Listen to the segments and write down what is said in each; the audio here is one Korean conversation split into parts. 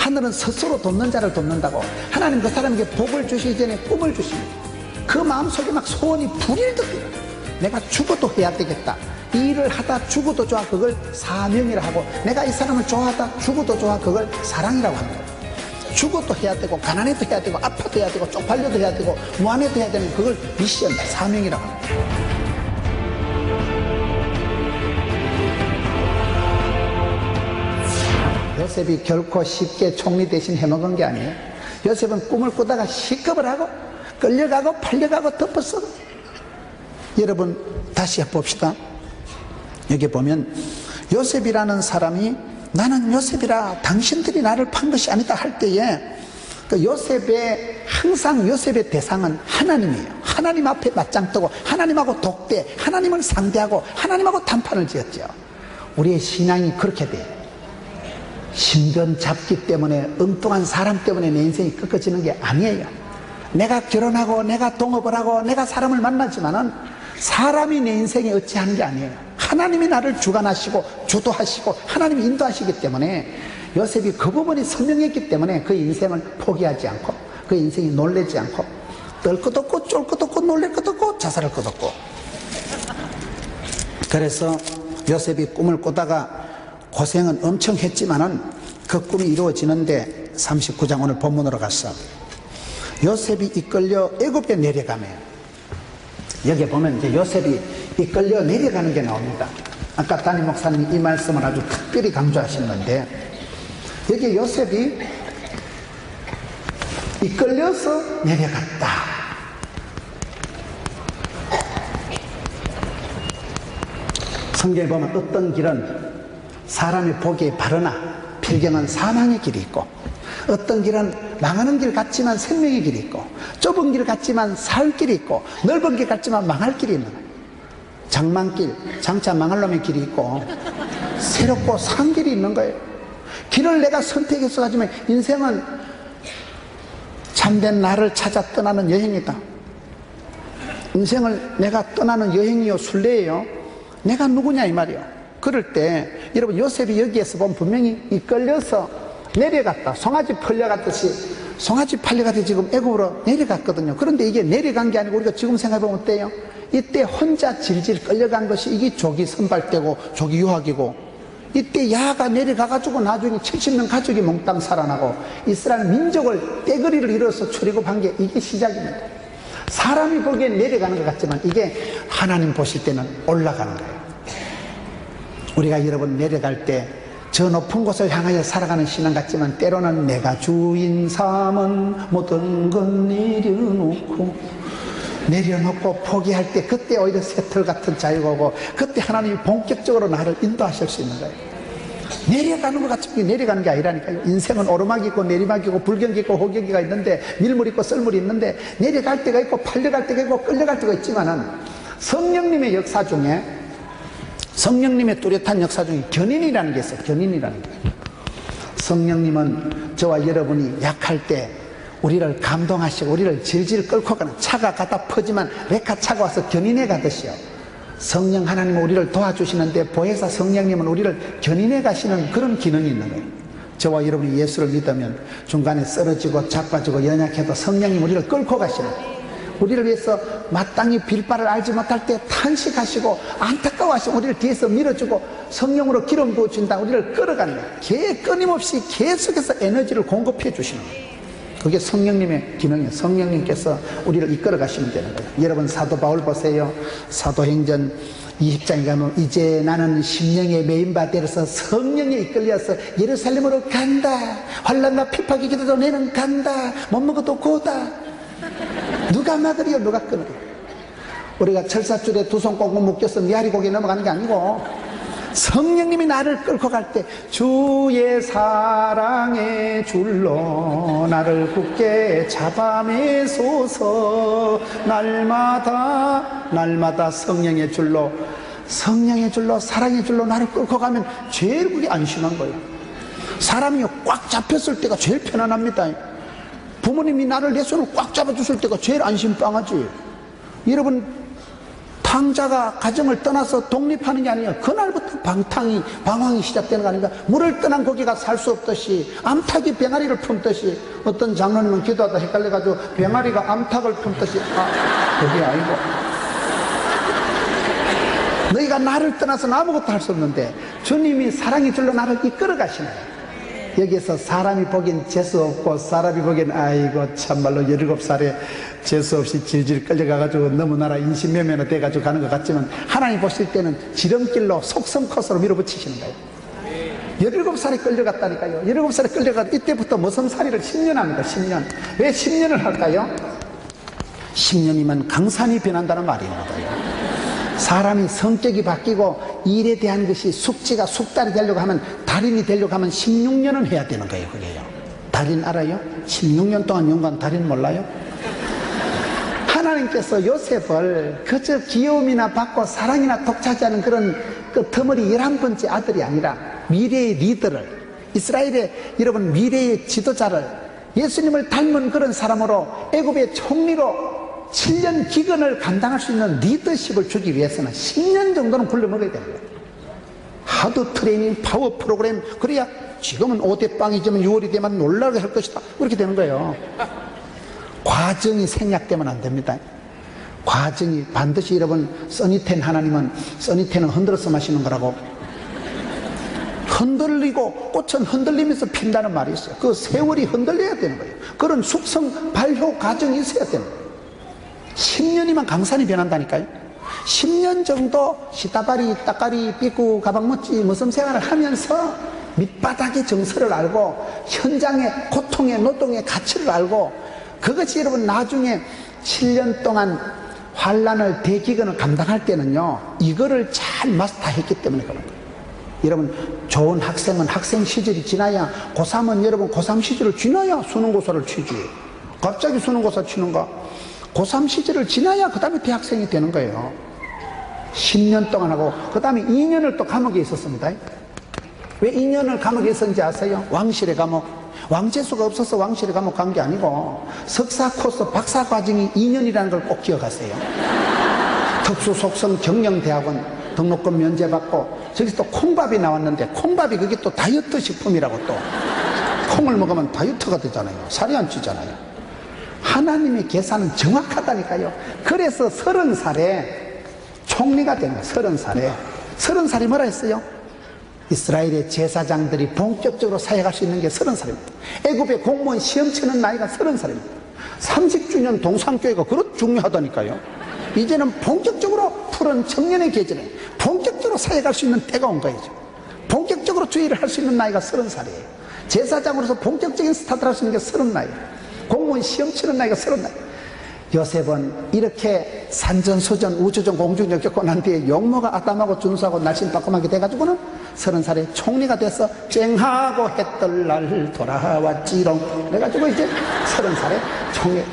하늘은 스스로 돕는 자를 돕는다고. 하나님 그 사람에게 복을 주시기 전에 꿈을 주십니다. 그 마음속에 막 소원이 불일 듯해요. 내가 죽어도 해야 되겠다. 이 일을 하다 죽어도 좋아, 그걸 사명이라 하고, 내가 이 사람을 좋아하다 죽어도 좋아, 그걸 사랑이라고 합니다. 죽어도 해야 되고, 가난해도 해야 되고, 아파도 해야 되고, 쪽팔려도 해야 되고, 무한해도 해야 되는 그걸 미션, 사명이라고 합니다. 요셉이 결코 쉽게 총리 대신 해먹은 게 아니에요. 요셉은 꿈을 꾸다가 시급을 하고 끌려가고 팔려가고 덮었어. 여러분 다시 봅시다. 여기 보면 요셉이라는 사람이 나는 요셉이라 당신들이 나를 판 것이 아니다 할 때에 그 요셉의 항상 요셉의 대상은 하나님이에요. 하나님 앞에 맞짱 뜨고 하나님하고 독대, 하나님을 상대하고 하나님하고談판을 지었죠. 우리의 신앙이 그렇게 돼요. 신변 잡기 때문에, 엉뚱한 사람 때문에 내 인생이 꺾어지는 게 아니에요. 내가 결혼하고 내가 동업을 하고 내가 사람을 만나지만은 사람이 내 인생에 어찌하는 게 아니에요. 하나님이 나를 주관하시고 주도하시고 하나님이 인도하시기 때문에 요셉이 그 부분이 선명했기 때문에 그 인생을 포기하지 않고 그 인생이 놀라지 않고 떨 것 없고 쫄 것 없고 놀랄 것 없고 자살할 것 없고. 그래서 요셉이 꿈을 꾸다가 고생은 엄청 했지만은 그 꿈이 이루어지는데 39장 오늘 본문으로 갔어. 요셉이 이끌려 애굽에 내려가면 여기 보면 이제 요셉이 이끌려 내려가는 게 나옵니다. 아까 담임 목사님이 이 말씀을 아주 특별히 강조하시는데 여기 요셉이 이끌려서 내려갔다. 성경에 보면 어떤 길은 사람이 보기에 바르나 필경은 사망의 길이 있고, 어떤 길은 망하는 길 같지만 생명의 길이 있고, 좁은 길 같지만 살 길이 있고, 넓은 길 같지만 망할 길이 있는 거예요. 장망길, 장차 망할 놈의 길이 있고 새롭고 산 길이 있는 거예요. 길을 내가 선택해서 가지면 인생은 참된 나를 찾아 떠나는 여행이다. 인생을 내가 떠나는 여행이요 순례예요. 내가 누구냐 이 말이요. 그럴 때 여러분 요셉이 여기에서 보면 분명히 이끌려서 내려갔다. 송아지 팔려갔듯이 송아지 팔려가듯이 지금 애굽으로 내려갔거든요. 그런데 이게 내려간 게 아니고 우리가 지금 생각해보면 어때요? 이때 혼자 질질 끌려간 것이 이게 조기 선발되고 조기 유학이고, 이때 야가 내려가가지고 나중에 70명 가족이 몽땅 살아나고 이스라엘 민족을 떼거리를 이뤄서 출애굽한 게 이게 시작입니다. 사람이 보기엔 내려가는 것 같지만 이게 하나님 보실 때는 올라가는 거예요. 우리가 여러분 내려갈 때 저 높은 곳을 향하여 살아가는 신앙 같지만 때로는 내가 주인 삼은 모든 건 내려놓고 포기할 때 그때 오히려 새털 같은 자유가 오고 그때 하나님이 본격적으로 나를 인도하실 수 있는 거예요. 내려가는 것 같지만 내려가는 게 아니라니까요. 인생은 오르막이 있고 내리막이 있고 불경기 있고 호경기가 있는데 밀물 있고 썰물이 있는데 내려갈 때가 있고 팔려갈 때가 있고 끌려갈 때가 있지만은 성령님의 역사 중에, 성령님의 뚜렷한 역사 중에 견인이라는 게 있어요. 견인이라는 게. 성령님은 저와 여러분이 약할 때 우리를 감동하시고 우리를 질질 끌고 가는, 차가 가다 퍼지만 레카 차가 와서 견인해 가듯이요. 성령 하나님은 우리를 도와주시는데 보혜사 성령님은 우리를 견인해 가시는 그런 기능이 있는 거예요. 저와 여러분이 예수를 믿으면 중간에 쓰러지고 자빠지고 연약해도 성령님 우리를 끌고 가시는 거예요. 우리를 위해서 마땅히 빌바를 알지 못할 때 탄식하시고 안타까워하시고 우리를 뒤에서 밀어주고 성령으로 기름 부어준다. 우리를 끌어가는 거예요. 끊임없이 계속해서 에너지를 공급해 주시는 거예요. 그게 성령님의 기능이에요. 성령님께서 우리를 이끌어 가시면 되는 거예요. 여러분 사도 바울 보세요. 사도행전 20장에 가면 이제 나는 심령에 메인바 되어서 성령에 이끌려서 예루살렘으로 간다. 환난과 핍박이 기도도 내는 간다. 못 먹어도 고다. 누가 막으리요? 누가 끊으리요? 우리가 철사줄에 두 손 꽁꽁 묶여서 미아리 고개 넘어가는 게 아니고 성령님이 나를 끌고 갈 때 주의 사랑의 줄로 나를 굳게 잡아매소서. 날마다 성령의 줄로 사랑의 줄로 나를 끌고 가면 제일 그게 안심한 거예요. 사람이 꽉 잡혔을 때가 제일 편안합니다. 부모님이 나를 내 손을 꽉 잡아줬을 때가 제일 안심빵하지. 여러분 탕자가 가정을 떠나서 독립하는 게 아니에요. 그날부터 방황이 시작되는 거 아닙니까? 물을 떠난 고기가 살 수 없듯이, 암탉이 병아리를 품듯이, 어떤 장로님은 기도하다 헷갈려가지고 병아리가 암탉을 품듯이, 그게 아니고, 너희가 나를 떠나서는 아무것도 할 수 없는데 주님이 사랑의 줄로 나를 이끌어 가시나요? 여기서 사람이 보기엔 재수 없고 사람이 보기엔 아이고 참말로 17살에 재수 없이 질질 끌려가가지고 너무나라 인신매매나 돼가지고 가는 것 같지만, 하나님 보실 때는 지름길로 속성컷으로 밀어붙이시는 거예요. 17살에 끌려갔다니까요. 17살에 끌려가서 이때부터 모성살이를 10년 합니다. 10년. 왜 10년을 할까요? 10년이면 강산이 변한다는 말입니다. 사람이 성격이 바뀌고 일에 대한 것이 숙달이 되려고 하면, 달인이 되려고 하면 16년은 해야 되는 거예요. 그게요. 달인 알아요? 16년 동안 연구한 달인 몰라요? 하나님께서 요셉을 그저 귀여움이나 받고 사랑이나 독차지하는 그런 그 터머리 11번째 아들이 아니라 미래의 리더를, 이스라엘의 여러분 미래의 지도자를, 예수님을 닮은 그런 사람으로 애굽의 총리로 7년 기근을 감당할 수 있는 리더십을 주기 위해서는 10년 정도는 굴러먹어야 되는 거예요. 하드 트레이닝, 파워 프로그램, 그래야 지금은 5대 빵이지만 6월이 되면 놀라게 할 것이다, 그렇게 되는 거예요. 과정이 생략되면 안 됩니다. 과정이 반드시, 여러분, 써니텐 하나님은, 써니텐은 흔들어서 마시는 거라고, 흔들리고 꽃은 흔들리면서 핀다는 말이 있어요. 그 세월이 흔들려야 되는 거예요. 그런 숙성 발효 과정이 있어야 되는 거예요. 10년이면 강산이 변한다니까요. 10년 정도 시다바리, 따까리, 삐꾸, 가방먹지, 무슨 생활을 하면서 밑바닥의 정서를 알고 현장의 고통의 노동의 가치를 알고, 그것이 여러분 나중에 7년 동안 환란을 대기근을 감당할 때는요, 이거를 잘 마스터했기 때문에 그럽니다. 여러분, 좋은 학생은 학생 시절이 지나야, 고3은 여러분 고3 시절을 지나야 수능고사를 치지. 갑자기 수능고사 치는가? 고3 시절을 지나야 그 다음에 대학생이 되는 거예요. 10년 동안 하고 그 다음에 2년을 또 감옥에 있었습니다. 왜 2년을 감옥에 있었는지 아세요? 왕실의 감옥. 왕재수가 없어서 왕실의 감옥 간 게 아니고, 석사 코스 박사 과정이 2년이라는 걸 꼭 기억하세요. 특수속성 경영대학원 등록금 면제받고, 저기서 또 콩밥이 나왔는데, 콩밥이 그게 또 다이어트 식품이라고, 또 콩을 먹으면 다이어트가 되잖아요. 살이 안 찌잖아요. 하나님의 계산은 정확하다니까요. 그래서 30살에 총리가 된 거예요. 30살에. 30살이 뭐라 했어요? 이스라엘의 제사장들이 본격적으로 사역할 수 있는 게 30살입니다. 애굽의 공무원 시험 치는 나이가 30살입니다. 30주년 동산교회가 그렇게 중요하다니까요. 이제는 본격적으로 푸른 청년의 계절에 본격적으로 사역할 수 있는 때가 온 거예요. 본격적으로 주의를 할 수 있는 나이가 30살이에요. 제사장으로서 본격적인 스타트를 할 수 있는 게 30나이에요. 공무원 시험 치는 나이가 30나이. 요셉은 이렇게 산전수전 우주전 공중전 겪고 난 뒤에 용모가 아담하고 준수하고 날씬 따끔하게 돼가지고는 30살에 총리가 돼서 쨍하고 해뜰날 돌아왔지롱 그래가지고 이제 30살에 총리.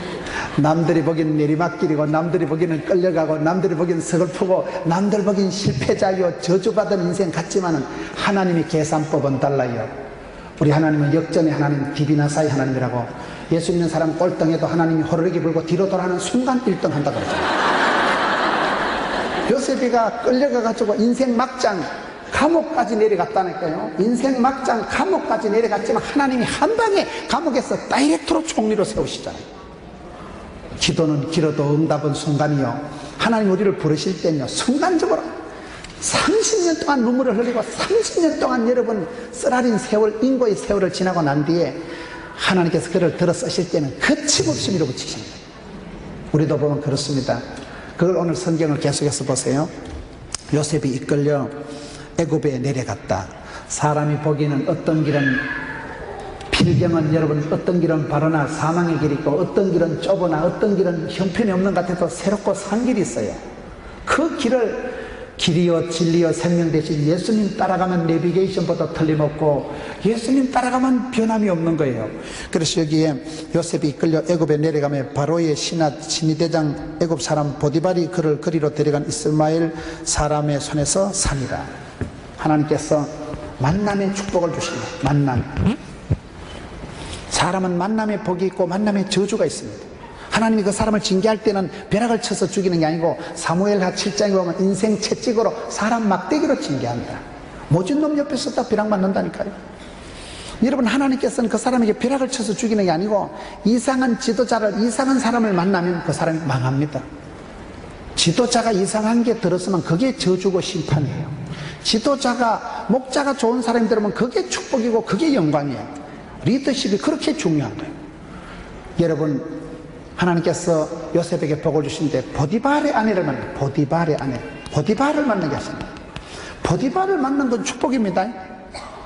남들이 보기엔 내리막길이고, 남들이 보기에는 끌려가고, 남들이 보기엔 서글프고, 남들 보기엔 실패자요 저주받은 인생 같지만은 하나님의 계산법은 달라요. 우리 하나님은 역전의 하나님, 디비나사의 하나님이라고. 예수 믿는 사람 꼴등해도 하나님이 호르르기 불고 뒤로 돌아가는 순간 1등 한다고 그러잖아요. 요셉이가 끌려가가지고 인생 막장 감옥까지 내려갔다니까요. 인생 막장 감옥까지 내려갔지만 하나님이 한 방에 감옥에서 다이렉트로 총리로 세우시잖아요. 기도는 길어도 응답은 순간이요. 하나님 우리를 부르실 때는요, 순간적으로 30년 동안 눈물을 흘리고 30년 동안 여러분 쓰라린 세월, 인고의 세월을 지나고 난 뒤에 하나님께서 그를 들어 쓰실 때는 거침없이 밀어붙이십니다. 우리도 보면 그렇습니다. 그걸 오늘 성경을 계속해서 보세요. 요셉이 이끌려 애굽에 내려갔다. 사람이 보기에는 어떤 길은 필경은 여러분 어떤 길은 바로나 사망의 길이 있고, 어떤 길은 좁으나 어떤 길은 형편이 없는 것 같아도 새롭고 산 길이 있어요. 그 길을 길이요 진리요 생명 대신 예수님 따라가면 내비게이션보다 틀림없고, 예수님 따라가면 변함이 없는 거예요. 그래서 여기에 요셉이 이끌려 애굽에 내려가며 바로의 신하대장 애굽 사람 보디발이 그를 거리로 데려간 이스마엘 사람의 손에서 사니라. 하나님께서 만남의 축복을 주십니다. 만남. 사람은 만남의 복이 있고 만남의 저주가 있습니다. 하나님이 그 사람을 징계할 때는 벼락을 쳐서 죽이는 게 아니고 사무엘하 7장에 보면 인생 채찍으로 사람 막대기로 징계한다. 모진 놈 옆에 섰다 벼락 맞는다니까요. 여러분, 하나님께서는 그 사람에게 벼락을 쳐서 죽이는 게 아니고 이상한 지도자를, 이상한 사람을 만나면 그 사람이 망합니다. 지도자가 이상한 게 들었으면 그게 저주고 심판이에요. 지도자가, 목자가 좋은 사람이 들으면 그게 축복이고 그게 영광이에요. 리더십이 그렇게 중요한 거예요. 여러분, 하나님께서 요셉에게 복을 주신데 보디발의 아내를 만나, 보디발의 아내, 보디발을 만나게 하십니다. 보디발을 만난 건 축복입니다.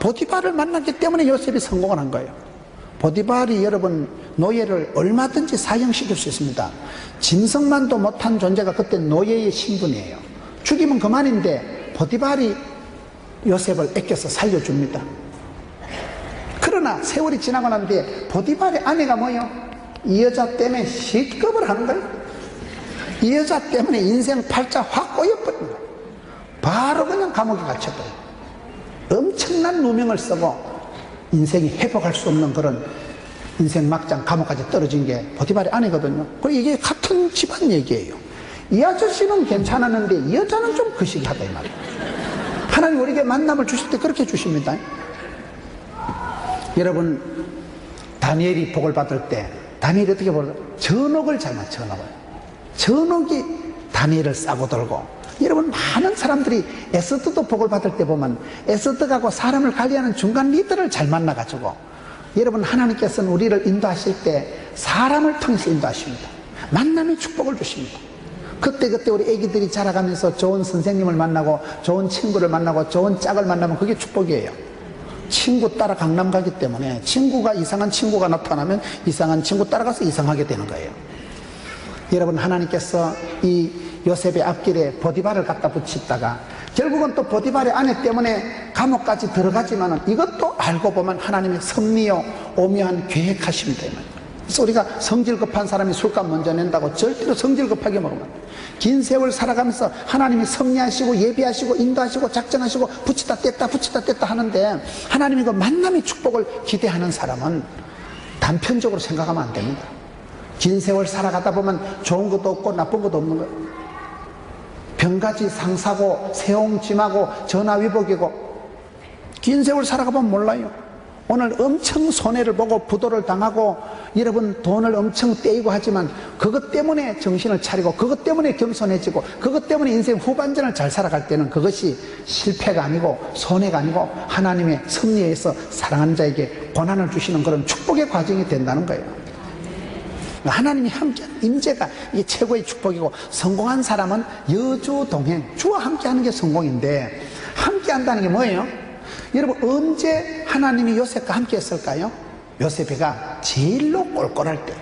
보디발을 만났기 때문에 요셉이 성공을 한 거예요. 보디발이 여러분 노예를 얼마든지 사형시킬 수 있습니다. 짐승만도 못한 존재가 그때 노예의 신분이에요. 죽이면 그만인데 보디발이 요셉을 아껴서 살려줍니다. 그러나 세월이 지나고 난 뒤에 보디발의 아내가 뭐예요? 이 여자 때문에 시급을 하는 거예요. 이 여자 때문에 인생 팔자 확 꼬여버린 거예요. 바로 그냥 감옥에 갇혀버려요. 엄청난 누명을 쓰고 인생이 회복할 수 없는 그런 인생 막장 감옥까지 떨어진 게 보디발의 아내거든요. 그리고 이게 같은 집안 얘기예요. 이 아저씨는 괜찮았는데 이 여자는 좀 거시기하다 이 말이에요. 하나님 우리에게 만남을 주실 때 그렇게 주십니다. 여러분, 다니엘이 복을 받을 때 다니엘이 어떻게 보면 전옥을 잘 맞춰 나와요. 전옥이 다니엘을 싸고 들고. 여러분, 많은 사람들이 에스더도 복을 받을 때 보면 에스더하고 사람을 관리하는 중간 리더를 잘 만나가지고, 여러분, 하나님께서는 우리를 인도하실 때 사람을 통해서 인도하십니다. 만남의 축복을 주십니다. 그때 우리 애기들이 자라가면서 좋은 선생님을 만나고 좋은 친구를 만나고 좋은 짝을 만나면 그게 축복이에요. 친구 따라 강남 가기 때문에 친구가 이상한 친구가 나타나면 이상한 친구 따라가서 이상하게 되는 거예요. 여러분, 하나님께서 이 요셉의 앞길에 보디발을 갖다 붙이다가 결국은 또 보디발의 아내 때문에 감옥까지 들어가지만 이것도 알고 보면 하나님의 섭리요 오묘한 계획하십니다. 그래서 우리가 성질 급한 사람이 술값 먼저 낸다고 절대로 성질 급하게 먹으면 안 돼요. 긴 세월 살아가면서 하나님이 섭리하시고 예비하시고 인도하시고 작정하시고 붙이다 뗐다 하는데 하나님이 그 만남의 축복을 기대하는 사람은 단편적으로 생각하면 안 됩니다. 긴 세월 살아가다 보면 좋은 것도 없고 나쁜 것도 없는 거예요. 병가지 상사고 세옹짐하고 전화위복이고 긴 세월 살아가보면 몰라요. 오늘 엄청 손해를 보고 부도를 당하고 여러분 돈을 엄청 떼이고 하지만 그것 때문에 정신을 차리고 그것 때문에 겸손해지고 그것 때문에 인생 후반전을 잘 살아갈 때는 그것이 실패가 아니고 손해가 아니고 하나님의 섭리에 의해서 사랑하는 자에게 고난을 주시는 그런 축복의 과정이 된다는 거예요. 하나님이 함께하는 임재가 이게 최고의 축복이고, 성공한 사람은 여주동행, 주와 함께하는 게 성공인데, 함께한다는 게 뭐예요? 여러분, 언제 하나님이 요셉과 함께 했을까요? 요셉이가 제일로 꼴꼴할 때,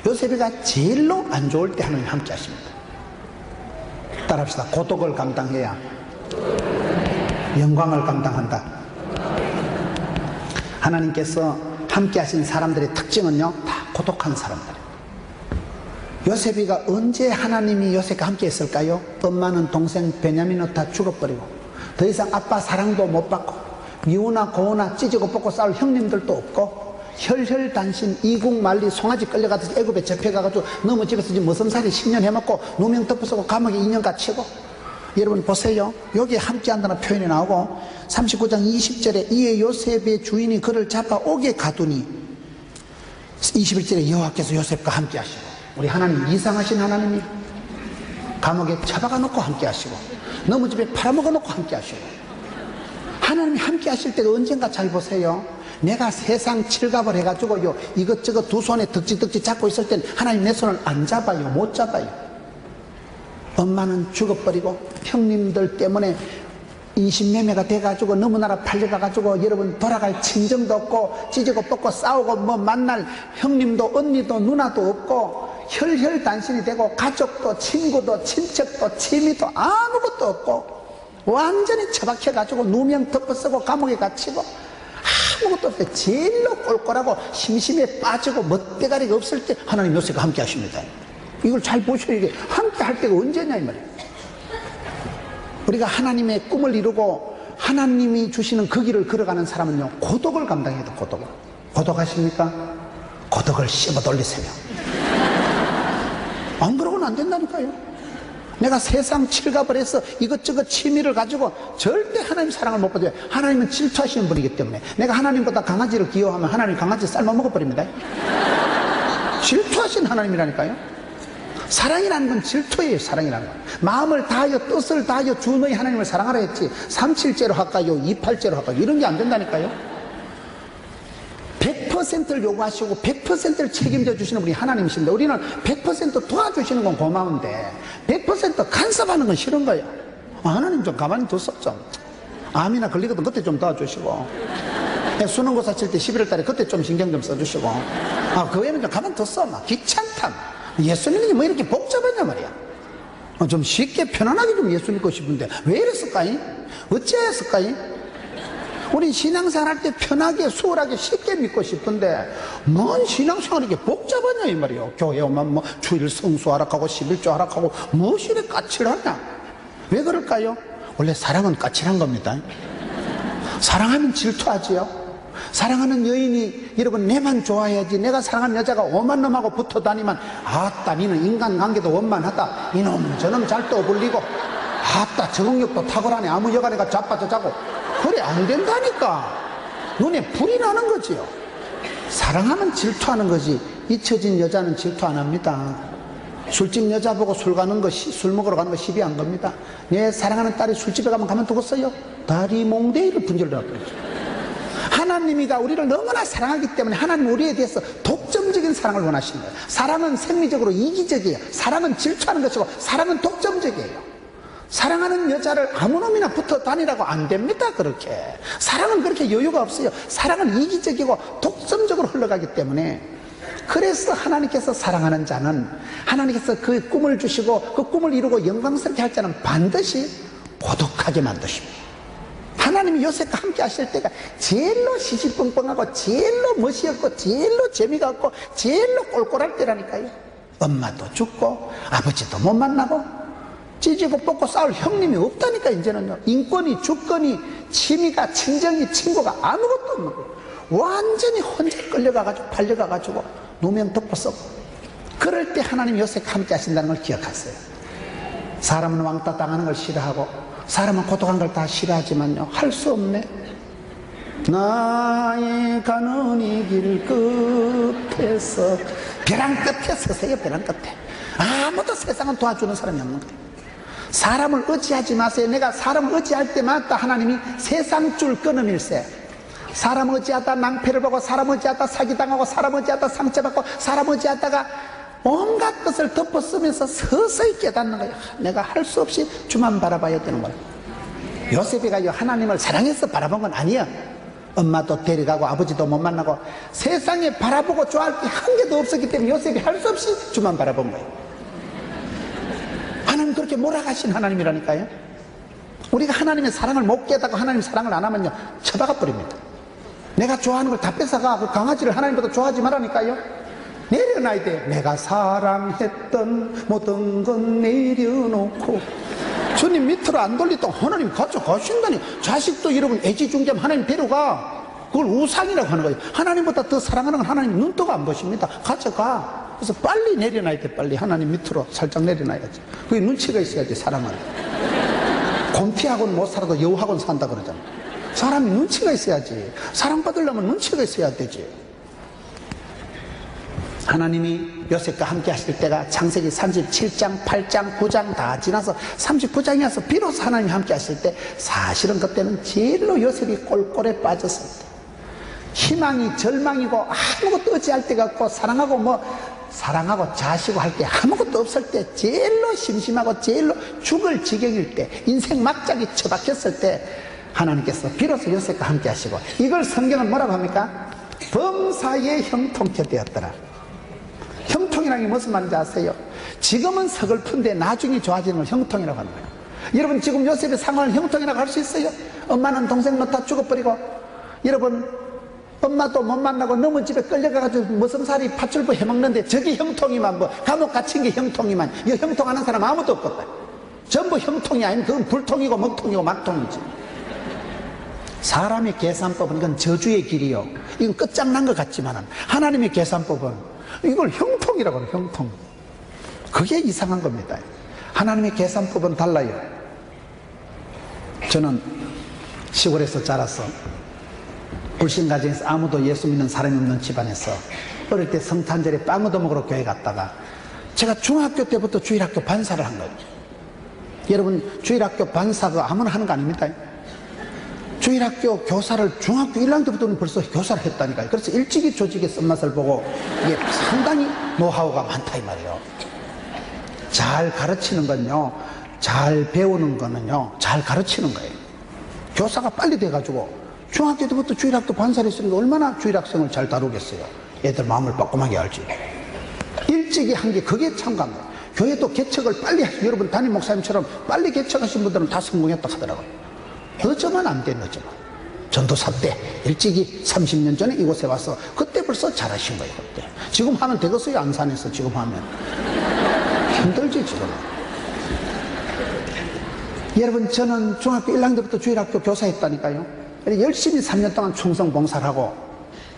요셉이가 제일로 안 좋을 때 하나님이 함께 하십니다. 따라합시다. 고독을 감당해야 영광을 감당한다. 하나님께서 함께 하신 사람들의 특징은요, 다 고독한 사람들. 요셉이가 언제 하나님이 요셉과 함께 했을까요? 엄마는 동생 베냐민은 다 죽어버리고 더 이상 아빠 사랑도 못 받고 미우나 고우나 찢고 뽑고 싸울 형님들도 없고 혈혈단신 이국만리 송아지 끌려가듯이 애굽에 잡혀가가지고 너무 집에서 지금 머슴살이 10년 해먹고 누명 덮어쓰고 감옥에 2년 갇히고. 여러분 보세요. 여기에 함께한다는 표현이 나오고 39장 20절에 이에 요셉의 주인이 그를 잡아 옥에 가두니 21절에 여호와께서 요셉과 함께 하시고. 우리 하나님 이상하신 하나님이 감옥에 처박아 놓고 함께 하시고 너무 집에 팔아먹어 놓고 함께 하시고. 하나님이 함께 하실 때가 언젠가 잘 보세요. 내가 세상 칠갑을 해가지고요 이것저것 두 손에 덕지덕지 잡고 있을 땐 하나님 내 손을 안 잡아요. 못 잡아요. 엄마는 죽어버리고 형님들 때문에 인신매매가 돼가지고 너무나라 팔려가가지고 여러분 돌아갈 친정도 없고 찢고 뽑고 싸우고 뭐 만날 형님도 언니도 누나도 없고 혈혈단신이 되고 가족도 친구도 친척도 취미도 아무것도 없고 완전히 처박혀가지고 누명 덮어쓰고 감옥에 갇히고 아무것도 없을 때 제일로 꼴꼴하고 심심해 빠지고 멋대가리가 없을 때 하나님 요셉과 함께 하십니다. 이걸 잘 보셔야 이게 함께 할 때가 언제냐 이 말이에요. 우리가 하나님의 꿈을 이루고 하나님이 주시는 그 길을 걸어가는 사람은요 고독을 감당해야 돼. 고독을. 고독하십니까? 고독을 씹어 돌리세요. 안 그러고는 안 된다니까요. 내가 세상 칠갑을 해서 이것저것 취미를 가지고 절대 하나님 사랑을 못 받아요. 하나님은 질투하시는 분이기 때문에. 내가 하나님보다 강아지를 귀여워하면 하나님 강아지 삶아 먹어버립니다. 질투하신 하나님이라니까요. 사랑이라는 건 질투예요. 사랑이라는 건 마음을 다하여 뜻을 다하여 주 너희 하나님을 사랑하라 했지 3.7제로 할까요 2.8제로 할까요 이런 게 안 된다니까요. 100%를 요구하시고 100%를 책임져 주시는 분이 하나님이십니다. 우리는 100% 도와주시는 건 고마운데 100% 간섭하는 건 싫은 거예요. 하나님 좀 가만히 뒀어. 좀 암이나 걸리거든 그때 좀 도와주시고, 수능고사 칠 때 11월 달에 그때 좀 신경 좀 써주시고, 그 외에는 좀 가만히 뒀어. 막 귀찮다. 예수님이 뭐 이렇게 복잡하냐 말이야. 좀 쉽게 편안하게 좀 예수 믿고 싶은데 왜 이랬을까이? 어찌했을까이? 우리 신앙생활 할 때 편하게 수월하게 쉽게 믿고 싶은데 뭔 신앙생활이 이렇게 복잡하냐 이 말이에요. 교회 오면 뭐 주일 성수 하락하고 11조 하락하고 무엇이 이렇게 까칠하냐? 왜 그럴까요? 원래 사랑은 까칠한 겁니다. 사랑하면 질투하지요. 사랑하는 여인이 여러분 내만 좋아해야지, 내가 사랑하는 여자가 오만 놈하고 붙어 다니면 아따 니는 인간관계도 원만하다, 이놈 저놈 잘 떠불리고, 아따 적응력도 탁월하네, 아무 여간에가 자빠져 자고, 그래 안 된다니까. 눈에 불이 나는 거지요. 사랑하면 질투하는 거지. 잊혀진 여자는 질투 안 합니다. 술집 여자 보고 술 먹으러 가는 거 시비 안 겁니다. 내 사랑하는 딸이 술집에 가면 두겠어요? 다리 몽대이를 분절을 하고 있죠. 하나님이가 우리를 너무나 사랑하기 때문에 하나님은 우리에 대해서 독점적인 사랑을 원하시는 거예요. 사랑은 생리적으로 이기적이에요. 사랑은 질투하는 것이고 사랑은 독점적이에요. 사랑하는 여자를 아무 놈이나 붙어 다니라고 안 됩니다. 그렇게 사랑은 그렇게 여유가 없어요. 사랑은 이기적이고 독점적으로 흘러가기 때문에, 그래서 하나님께서 사랑하는 자는, 하나님께서 그 꿈을 주시고 그 꿈을 이루고 영광스럽게 할 자는 반드시 고독하게 만드십니다. 하나님이 요셉과 함께 하실 때가 제일로 시시뻥뻥하고 제일로 멋이었고 제일로 재미가 없고 제일로 꼴꼴할 때라니까요. 엄마도 죽고 아버지도 못 만나고 찌지고 뽑고 싸울 형님이 없다니까. 이제는요, 인권이 주권이 취미가 친정이 친구가 아무것도 없는 거예요. 완전히 혼자 끌려가가지고 팔려가가지고 누명 덮어서. 그럴 때 하나님 요셉과 함께 하신다는 걸 기억하세요. 사람은 왕따 당하는 걸 싫어하고 사람은 고독한 걸 다 싫어하지만요, 할 수 없네. 나의 가는 이 길 끝에서, 벼랑 끝에 서세요. 벼랑 끝에 아무도 세상은 도와주는 사람이 없는 거예요. 사람을 의지하지 마세요. 내가 사람을 의지할 때마다 하나님이 세상줄 끊음일세. 사람 의지하다 낭패를 보고, 사람 의지하다 사기당하고, 사람 의지하다 상처받고, 사람 의지하다가 온갖 것을 덮어쓰면서 서서히 깨닫는 거예요. 내가 할 수 없이 주만 바라봐야 되는 거예요. 요셉이가 하나님을 사랑해서 바라본 건 아니야. 엄마도 데려가고 아버지도 못 만나고 세상에 바라보고 좋아할 게 한 개도 없었기 때문에 요셉이 할 수 없이 주만 바라본 거예요. 하나님 그렇게 몰아가신 하나님이라니까요. 우리가 하나님의 사랑을 못 깨닫고 하나님 사랑을 안 하면요, 쳐다가 버립니다. 내가 좋아하는 걸 다 뺏어가. 그 강아지를 하나님보다 좋아하지 말라니까요. 내려놔야 돼. 내가 사랑했던 모든 건 내려놓고 주님 밑으로 안 돌리던 하나님 가져가신다니. 자식도 여러분 애지중지하면 하나님 데려가. 그걸 우상이라고 하는 거예요. 하나님보다 더 사랑하는 건 하나님 눈떠가 안 보십니다. 가져가. 그래서 빨리 내려놔야 돼. 빨리 하나님 밑으로 살짝 내려놔야지. 그게 눈치가 있어야지. 사랑은 곰피하고는 못 살아도 여우하고는 산다 그러잖아. 사람이 눈치가 있어야지. 사랑받으려면 눈치가 있어야 되지. 하나님이 요셉과 함께 하실 때가 창세기 37장 8장 9장 다 지나서 39장이어서 비로소 하나님이 함께 하실 때, 사실은 그때는 제일로 요셉이 꼴꼴에 빠졌을 때, 희망이 절망이고 아무것도 의지할 데가 없고, 사랑하고 자시고 할 때 아무것도 없을 때, 제일로 심심하고 제일로 죽을 지경일 때, 인생 막장이 처박혔을 때 하나님께서 비로소 요셉과 함께 하시고, 이걸 성경은 뭐라고 합니까? 범사에 형통케 되었더라. 형통이라는 게 무슨 말인지 아세요? 지금은 서글픈데 나중에 좋아지는 걸 형통이라고 하는 거예요. 여러분 지금 요셉의 상황을 형통이라고 할 수 있어요? 엄마는 동생 놓다 죽어버리고, 여러분 엄마도 못 만나고 너무 집에 끌려가가지고 머슴살이 팥줄부 해먹는데, 저게 형통이만, 뭐 감옥 갇힌 게 형통이만, 이 형통하는 사람 아무도 없겠다. 전부 형통이 아니면 그건 불통이고 먹통이고 막통이지. 사람의 계산법은 이건 저주의 길이요. 이건 끝장난 것 같지만 하나님의 계산법은 이걸 형통이라고 해요. 형통. 그게 이상한 겁니다. 하나님의 계산법은 달라요. 저는 시골에서 자라서 불신 가정에서 아무도 예수 믿는 사람이 없는 집안에서 어릴 때 성탄절에 빵 얻어먹으러 교회 갔다가 제가 중학교 때부터 주일학교 반사를 한 거예요. 여러분, 주일학교 반사가 아무나 하는 거 아닙니다. 주일학교 교사를 중학교 1학년 때부터는 벌써 교사를 했다니까요. 그래서 일찍이 조직의 쓴맛을 보고 이게 상당히 노하우가 많다 이 말이에요. 잘 가르치는 건요, 잘 배우는 거는요, 잘 가르치는 거예요. 교사가 빨리 돼가지고 중학교 때부터 주일학교 반사를 했으니까 얼마나 주일학생을 잘 다루겠어요. 애들 마음을 빠꼼하게 알지. 일찍이 한 게 그게 참가한 거예요. 교회도 개척을 빨리 하시고, 여러분 담임 목사님처럼 빨리 개척하신 분들은 다 성공했다 하더라고요. 늦으면 안 돼, 늦으면. 전도사 때 일찍이 30년 전에 이곳에 와서 그때 벌써 잘하신 거예요. 그때. 지금 하면 되겠어요? 안산에서 지금 하면 힘들지 지금은. 여러분, 저는 중학교 1학년 때부터 주일학교 교사했다니까요. 열심히 3년 동안 충성 봉사를 하고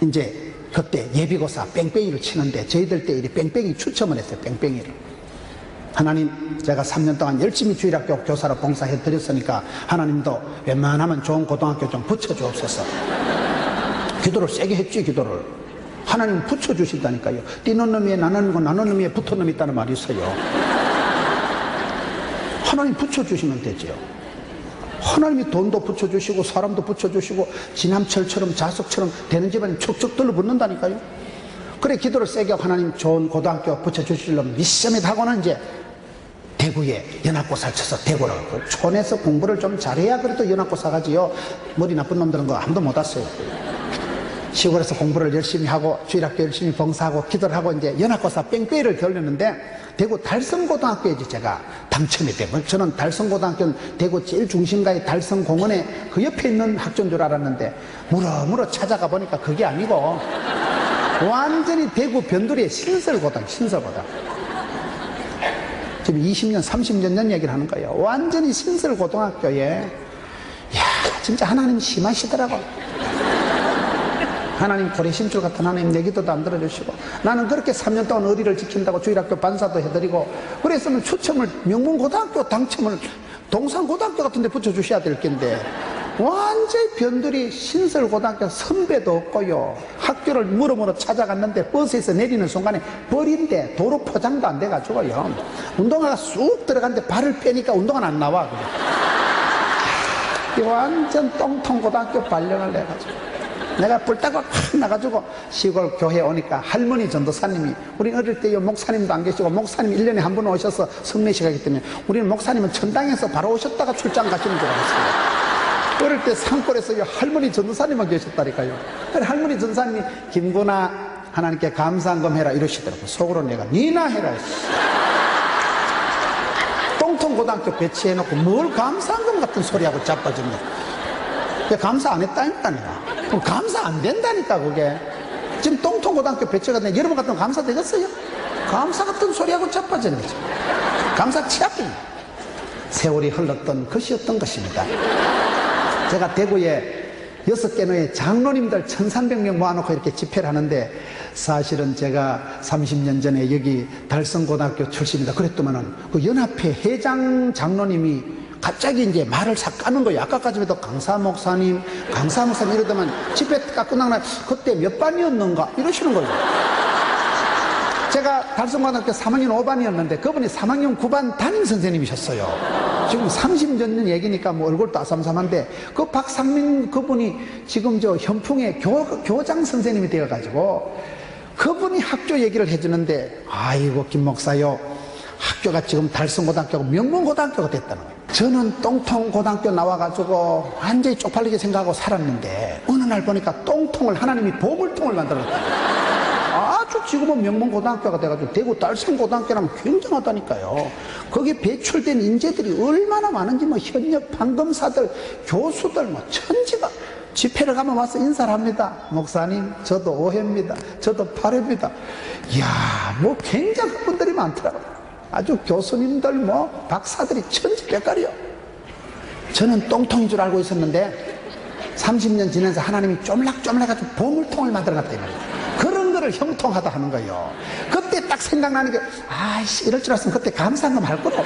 이제 그때 예비고사 뺑뺑이를 치는데 저희들 때 이 뺑뺑이 추첨을 했어요. 뺑뺑이를. 하나님, 제가 3년 동안 열심히 주일학교 교사로 봉사해 드렸으니까 하나님도 웬만하면 좋은 고등학교 좀 붙여주옵소서. 기도를 세게 했지, 기도를. 하나님 붙여주신다니까요. 뛰는 놈 위에 나는 거, 나는 놈 위에 붙은 놈이 있다는 말이 있어요. 하나님 붙여주시면 되죠. 하나님이 돈도 붙여주시고 사람도 붙여주시고 지남철처럼 자석처럼 되는 집안이 척척 들러붙는다니까요. 그래, 기도를 세게 하고 하나님 좋은 고등학교 붙여주시려면 미션이 하고는 이제 대구에 연합고사를 쳐서 대구를 가고, 촌에서 공부를 좀 잘해야 그래도 연합고사 가지요. 머리 나쁜 놈들은 거 아무도 못 왔어요. 시골에서 공부를 열심히 하고 주일학교 열심히 봉사하고 기도를 하고 이제 연합고사 뺑뺑이를 겨루는데 대구 달성고등학교에 제가 당첨이 되고, 저는 달성고등학교는 대구 제일 중심가의 달성공원에 그 옆에 있는 학교인 줄 알았는데 물어물어 찾아가 보니까 그게 아니고 완전히 대구 변두리의 신설고등학교, 신설고등학교. 지금 20년, 30년 전 얘기를 하는 거예요. 완전히 신설고등학교에. 이야, 진짜 하나님 심하시더라고. 하나님 고래심줄 같은 하나님 내 기도도 안 들어주시고, 나는 그렇게 3년 동안 의리를 지킨다고 주일학교 반사도 해드리고 그랬으면 추첨을 명문고등학교 당첨을 동산고등학교 같은 데 붙여주셔야 될 텐데 완전히 변두리 신설고등학교 선배도 없고요. 학교를 물어물어 찾아갔는데 버스에서 내리는 순간에 버린데 도로 포장도 안 돼가지고요. 운동화가 쑥 들어갔는데 발을 빼니까 운동화는 안 나와. 완전 똥통고등학교 발령을 내가지고 내가 뿔따고 확 나가지고 시골 교회 오니까 할머니 전도사님이, 우리는 어릴 때 목사님도 안 계시고 목사님 1년에 한 번 오셔서 성례식 하기 때문에 우리는 목사님은 천당에서 바로 오셨다가 출장 가시는 줄 알았어요. 어릴 때 산골에서 할머니 전도사님만 계셨다니까요. 할머니 전도사님이 김구나 하나님께 감사한금 해라 이러시더라고요. 속으로 내가 니나 해라 했어. 똥통고등학교 배치해놓고 뭘 감사한금 같은 소리하고 자빠졌네. 감사 안 했다니까 내가. 그럼 감사 안 된다니까 그게. 지금 똥통고등학교 배치가 되네. 여러분 같으면 감사 되겠어요? 감사 같은 소리하고 자빠졌네. 감사 치약이. 세월이 흘렀던 것이었던 것입니다. 제가 대구에 6개노의 장로님들 1300명 모아놓고 이렇게 집회를 하는데, 사실은 제가 30년 전에 여기 달성고등학교 출신이다 그랬더만은 그 연합회 회장 장로님이 갑자기 이제 말을 싹 까는 거예요. 아까까지만 해도 강사 목사님 이러더만 집회 끝나고 그때 몇 반이었는가 이러시는 거예요. 제가 달성고등학교 3학년 5반이었는데 그분이 3학년 9반 담임 선생님이셨어요. 지금 30년 전 얘기니까 뭐 얼굴도 아삼삼한데 그 박상민 그분이 지금 저 현풍의 교장 선생님이 되어가지고 그분이 학교 얘기를 해주는데, 아이고 김 목사요, 학교가 지금 달성고등학교가 명문고등학교가 됐다는 거예요. 저는 똥통고등학교 나와가지고 완전히 쪽팔리게 생각하고 살았는데 어느 날 보니까 똥통을 하나님이 보물통을 만들었다. 아주 지금은 명문고등학교가 돼가지고 대구 달성고등학교라면 굉장하다니까요. 거기에 배출된 인재들이 얼마나 많은지 뭐 현역 판검사들, 교수들 뭐 천지가 집회를 가면 와서 인사를 합니다. 목사님 저도 5회입니다. 저도 8회입니다. 이야, 뭐 굉장한 분들이 많더라고요. 아주 교수님들 뭐 박사들이 천지백갈이요. 저는 똥통인 줄 알고 있었는데 30년 지나서 하나님이 쪼물락쪼물락해가지고 보물통을 만들어놨다 이 말이에요. 그런 거를 형통하다 하는 거예요. 그때 딱 딱 생각나는 게, 아이씨, 이럴 줄 알았으면 그때 감사한 거 말 거로.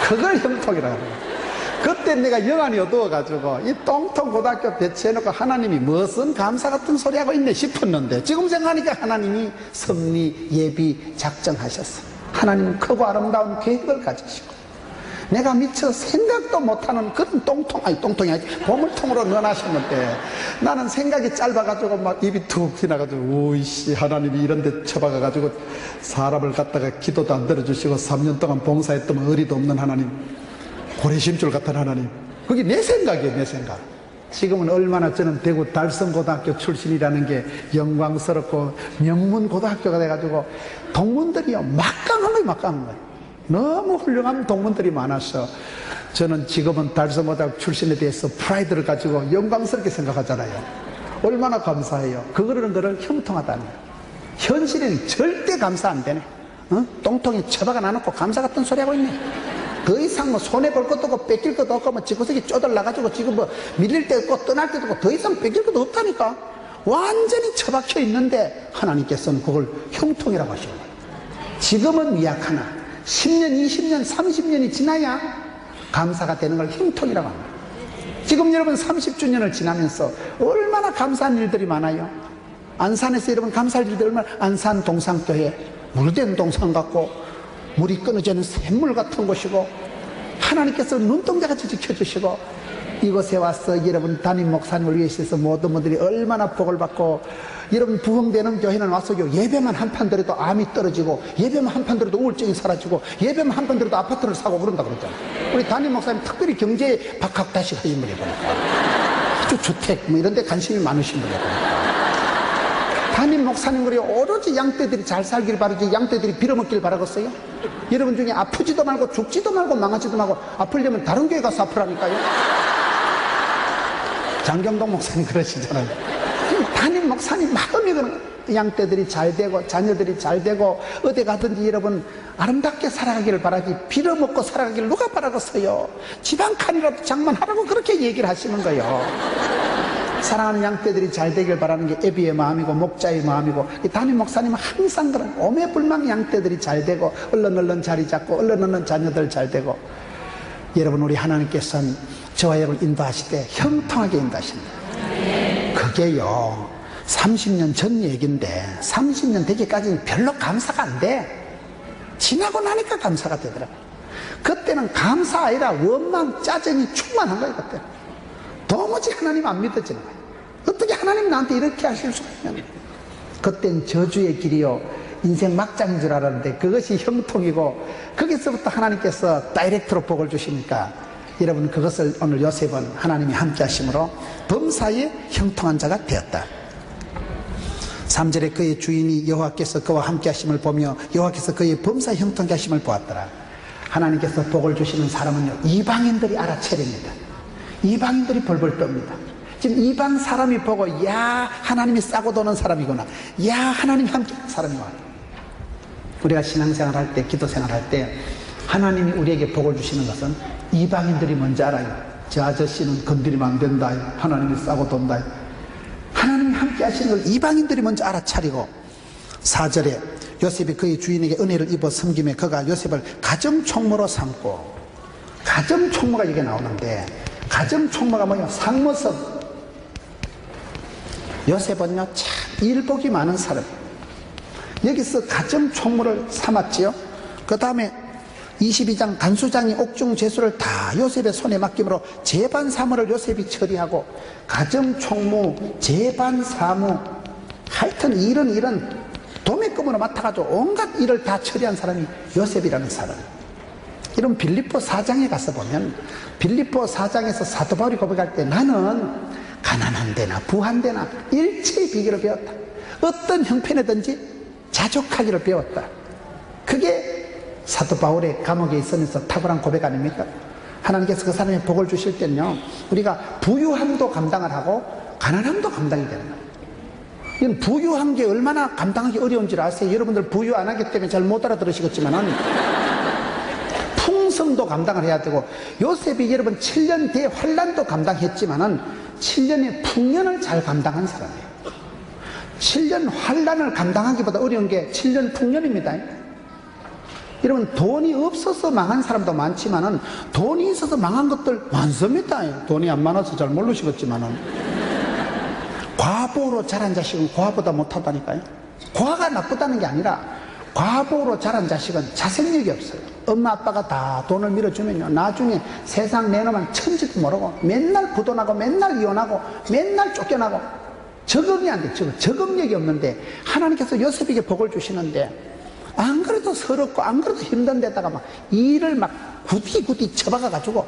그걸 형통이라고 해요. 그때 내가 영안이 어두워가지고 이 똥통 고등학교 배치해놓고 하나님이 무슨 감사 같은 소리 하고 있네 싶었는데, 지금 생각하니까 하나님이 섭리, 예비, 작정하셨어. 하나님은 크고 아름다운 계획을 가지시고 내가 미처 생각도 못하는 그런 똥통이 아니지, 보물통으로 넣어놨었는데 나는 생각이 짧아가지고 막 입이 툭 지나가지고, 오이씨, 하나님이 이런 데 처박아가지고 사람을 갖다가 기도도 안 들어주시고 3년 동안 봉사했더만 어리도 없는 하나님, 고래심줄 같은 하나님. 그게 내 생각이에요, 내 생각. 지금은 얼마나 저는 대구 달성고등학교 출신이라는 게 영광스럽고 명문고등학교가 돼가지고 동문들이요, 막강한 거예요. 너무 훌륭한 동문들이 많아서 저는 지금은 달성고등학교 출신에 대해서 프라이드를 가지고 영광스럽게 생각하잖아요. 얼마나 감사해요. 그러는 거를 형통하다니. 현실에는 절대 감사 안 되네. 똥통에 처박아 놔놓고 감사 같은 소리 하고 있네. 더 이상 뭐 손해볼 것도 없고 뺏길 것도 없고 뭐 지구석이 쪼들나가지고 지금 뭐 밀릴 때 없고 떠날 때도 없고 더 이상 뺏길 것도 없다니까. 완전히 처박혀 있는데 하나님께서는 그걸 형통이라고 하시는 거예요. 지금은 미약하나 10년, 20년, 30년이 지나야 감사가 되는 걸 형통이라고 합니다. 지금 여러분 30주년을 지나면서 얼마나 감사한 일들이 많아요. 안산에서 여러분 감사할 일들이 얼마나, 안산 동산교회 물된 동산 같고 물이 끊어지는 샘물 같은 곳이고 하나님께서 눈동자같이 지켜주시고 이곳에 와서 여러분 담임 목사님을 위해서 모든 분들이 얼마나 복을 받고, 여러분 부흥되는 교회는 와서 예배만 한 판 들어도 암이 떨어지고 예배만 한 판 들어도 우울증이 사라지고 예배만 한 판 들어도 아파트를 사고 그런다 그러잖아요. 우리 담임 목사님 특별히 경제에 박학다식 하신 분이 보니까 아주 주택 뭐 이런 데 관심이 많으신 분이 보니까 담임 목사님들이 오로지 양떼들이 잘 살길 바라지 양떼들이 빌어먹길 바라겠어요? 여러분 중에 아프지도 말고 죽지도 말고 망하지도 말고 아프려면 다른 교회 가서 아프라니까요. 장경동 목사님 그러시잖아요. 담임 목사님 마음이 그런, 양떼들이 잘 되고 자녀들이 잘 되고 어디 가든지 여러분 아름답게 살아가기를 바라지 빌어먹고 살아가기를 누가 바라겠어요? 집 한 칸이라도 장만하라고 그렇게 얘기를 하시는 거예요. 사랑하는 양떼들이 잘 되길 바라는 게 애비의 마음이고 목자의 마음이고, 이 담임 목사님은 항상 그런 오매불망 양떼들이 잘 되고 얼른 자리 잡고 얼른 자녀들 잘 되고, 여러분 우리 하나님께서는 저와 여러분 인도하실 때 형통하게 인도하십니다. 그게요 30년 전 얘기인데 30년 되기까지는 별로 감사가 안 돼. 지나고 나니까 감사가 되더라고요. 그때는 감사 아니라 원망 짜증이 충만한 거예요. 그때는 도무지 하나님 안 믿어지는 거예요. 어떻게 하나님 나한테 이렇게 하실 수가 있냐. 그땐 저주의 길이요 인생 막장인 줄 알았는데 그것이 형통이고, 거기서부터 하나님께서 다이렉트로 복을 주시니까 여러분 그것을 오늘 요셉은 하나님이 함께 하심으로 범사에 형통한 자가 되었다. 3절에 그의 주인이 여호와께서 그와 함께 하심을 보며 여호와께서 그의 범사 형통케 하심을 보았더라. 하나님께서 복을 주시는 사람은요 이방인들이 알아채립니다. 이방인들이 벌벌 떱니다. 지금 이방 사람이 보고 야 하나님이 싸고 도는 사람이구나, 야 하나님이 함께 하는 사람이구나. 우리가 신앙생활 할 때 기도생활 할 때 하나님이 우리에게 복을 주시는 것은 이방인들이 뭔지 알아요. 저 아저씨는 건드리면 안 된다, 하나님이 싸고 돈다. 하나님이 함께 하시는 걸 이방인들이 먼저 알아차리고, 4절에 요셉이 그의 주인에게 은혜를 입어 섬김에 그가 요셉을 가정총무로 삼고, 가정총무가 이게 나오는데 가정총무가 뭐냐, 상무석. 요셉은요 참 일복이 많은 사람이에요. 여기서 가정총무를 삼았지요. 그 다음에 22장 간수장이 옥중 제수를 다 요셉의 손에 맡김으로 재반 사무를 요셉이 처리하고, 가정총무, 재반 사무, 하여튼 이런 도매금으로 맡아가지고 온갖 일을 다 처리한 사람이 요셉이라는 사람. 이런 빌립보 4장에 가서 보면 빌립보 4장에서 사도 바울이 고백할 때 나는 가난한 데나 부한 데나 일체의 비결을 배웠다. 어떤 형편이든지 자족하기를 배웠다. 그게 사도 바울의 감옥에 있으면서 탁월한 고백 아닙니까? 하나님께서 그 사람의 복을 주실 때는요 우리가 부유함도 감당을 하고 가난함도 감당이 되는 거예요. 이건 부유한 게 얼마나 감당하기 어려운지 아세요? 여러분들 부유 안 하기 때문에 잘 못 알아들으시겠지만은 풍성도 감당을 해야 되고, 요셉이 여러분 7년 뒤에 환란도 감당했지만은 7년의 풍년을 잘 감당한 사람이에요. 7년 환란을 감당하기보다 어려운 게 7년 풍년입니다. 여러분, 돈이 없어서 망한 사람도 많지만은 돈이 있어서 망한 것들 많습니다. 돈이 안 많아서 잘 모르시겠지만은 과부로 자란 자식은 고아보다 못하다니까요. 고아가 나쁘다는 게 아니라 과부로 자란 자식은 자생력이 없어요. 엄마 아빠가 다 돈을 밀어주면요, 나중에 세상 내놓으면 천지도 모르고 맨날 부도나고 맨날 이혼하고 맨날 쫓겨나고 적응이 안 돼. 적응력이 없는데 하나님께서 요셉에게 복을 주시는데 안 그래도 서럽고 안 그래도 힘든 데다가 막 일을 막 굳이 쳐박아 가지고,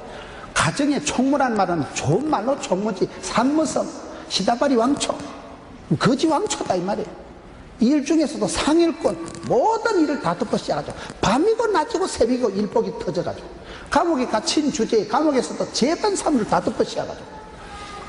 가정의 총무란 말은 좋은 말로 총무지, 산무섬, 시다바리 왕초, 거지 왕초다 이 말이에요. 일 중에서도 상일권, 모든 일을 다 덮어씌워가지고 밤이고 낮이고 새벽이고 일복이 터져가지고 감옥에 갇힌 주제에 감옥에서도 재반 사무를 다 덮어씌워가지고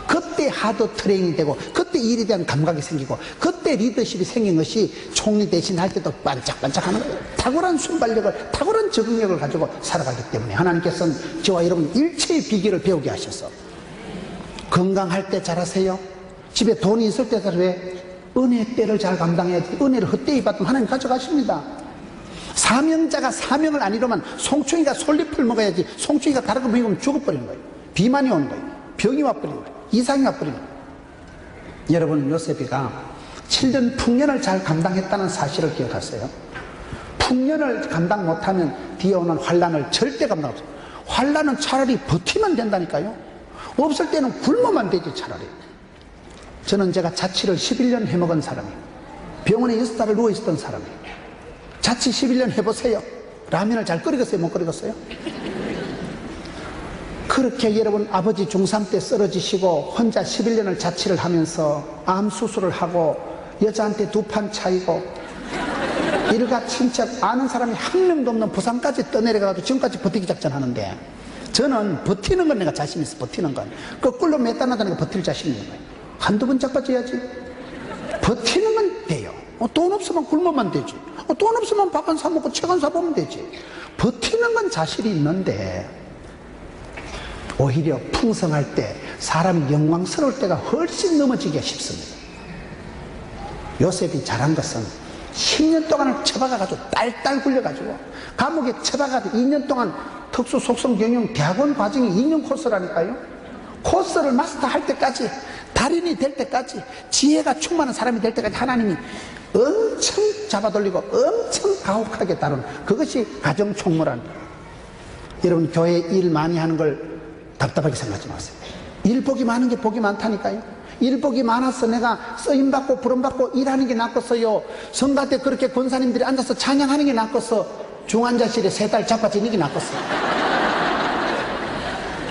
그때 하드 트레이닝이 되고 그때 일에 대한 감각이 생기고 그때 리더십이 생긴 것이 총리 대신 할 때도 반짝반짝하는 거예요. 탁월한 순발력을, 탁월한 적응력을 가지고 살아가기 때문에 하나님께서는 저와 여러분 일체의 비결을 배우게 하셔서 건강할 때 잘하세요. 집에 돈이 있을 때 왜? 은혜의 때를 잘 감당해야지. 은혜를 헛되이 받으면 하나님 가져가십니다. 사명자가 사명을 안 이루면 송충이가 솔잎을 먹어야지. 송충이가 다른 거 먹으면 죽어버리는 거예요. 비만이 오는 거예요. 병이 와버리는 거예요. 이상이 와버리는 거예요. 여러분, 요셉이가 7년 풍년을 잘 감당했다는 사실을 기억하세요. 풍년을 감당 못하면 뒤에 오는 환란을 절대 감당 못해요. 환란은 차라리 버티면 된다니까요. 없을 때는 굶으면 되지 차라리. 저는 제가 자취를 11년 해먹은 사람이에요. 병원에 6달을 누워있었던 사람이에요. 자취 11년 해보세요. 라면을 잘 끓이겠어요? 못 끓이겠어요? 그렇게 여러분 아버지 중3 때 쓰러지시고 혼자 11년을 자취를 하면서 암 수술을 하고 여자한테 2판 차이고 일가 친척 아는 사람이 한 명도 없는 부산까지 떠내려가서 지금까지 버티기 작전하는데, 저는 버티는 건 내가 자신 있어. 버티는 건 거꾸로 매단하다니까 버틸 자신이 있는 거예요. 한두 번 자빠져야지. 버티는 건 돼요. 돈 없으면 굶으면 되지. 돈 없으면 밥 한 사 먹고 책 한 사 보면 되지. 버티는 건 자신이 있는데 오히려 풍성할 때, 사람이 영광스러울 때가 훨씬 넘어지기가 쉽습니다. 요셉이 잘한 것은 10년 동안을 처박아가지고 딸딸 굴려가지고 감옥에 처박아가지고 2년 동안 특수 속성 경영 대학원 과정이 2년 코스라니까요. 코스를 마스터할 때까지, 달인이 될 때까지, 지혜가 충만한 사람이 될 때까지 하나님이 엄청 잡아돌리고 엄청 가혹하게 다루는, 그것이 가정총무란. 여러분, 교회 일 많이 하는 걸 답답하게 생각하지 마세요. 일복이 많은 게 복이 많다니까요. 일복이 많아서 내가 쓰임받고 부름받고 일하는 게 낫겠어요? 성가 때 그렇게 권사님들이 앉아서 찬양하는 게 낫겠어? 중환자실에 3달 자빠지는 게 낫겠어?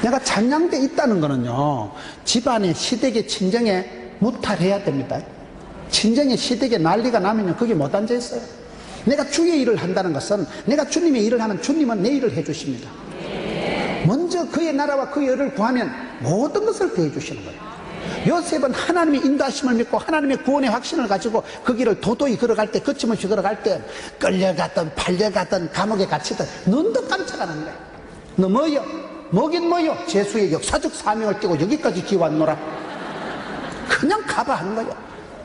내가 찬양대 있다는 거는요, 집안의 시댁의 친정에 무탈해야 됩니다. 친정의 시댁에 난리가 나면요, 거기 못 앉아 있어요. 내가 주의 일을 한다는 것은, 내가 주님의 일을 하면 주님은 내 일을 해주십니다. 먼저 그의 나라와 그의 의를 구하면 모든 것을 더해 주시는 거예요. 요셉은 하나님의 인도하심을 믿고 하나님의 구원의 확신을 가지고 그 길을 도도히 걸어갈 때, 거침없이 걸어갈 때, 끌려가든 팔려가든 감옥에 갇히든 눈도 깜짝 안 하는 거예요. 너 뭐요? 뭐긴 뭐요? 제수의 역사적 사명을 띠고 여기까지 기왔노라. 그냥 가봐 하는 거예요.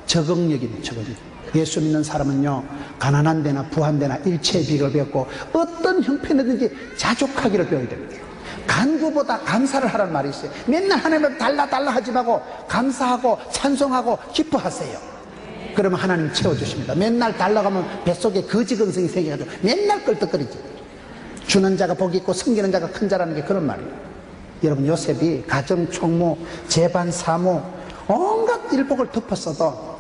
적응력이네, 적응력. 예수 믿는 사람은요, 가난한 데나 부한 데나 일체의 비결을 배웠고 어떤 형편이든지 자족하기를 배워야 됩니다. 간구보다 감사를 하라는 말이 있어요. 맨날 하나님을 달라 하지 말고 감사하고 찬송하고 기뻐하세요. 그러면 하나님 채워주십니다. 맨날 달라고 하면 뱃속에 거지근성이 생겨가지고 맨날 끌떡거리지. 주는 자가 복이 있고 섬기는 자가 큰 자라는 게 그런 말이에요. 여러분, 요셉이 가정 총무, 재반 사무, 온갖 일복을 덮었어도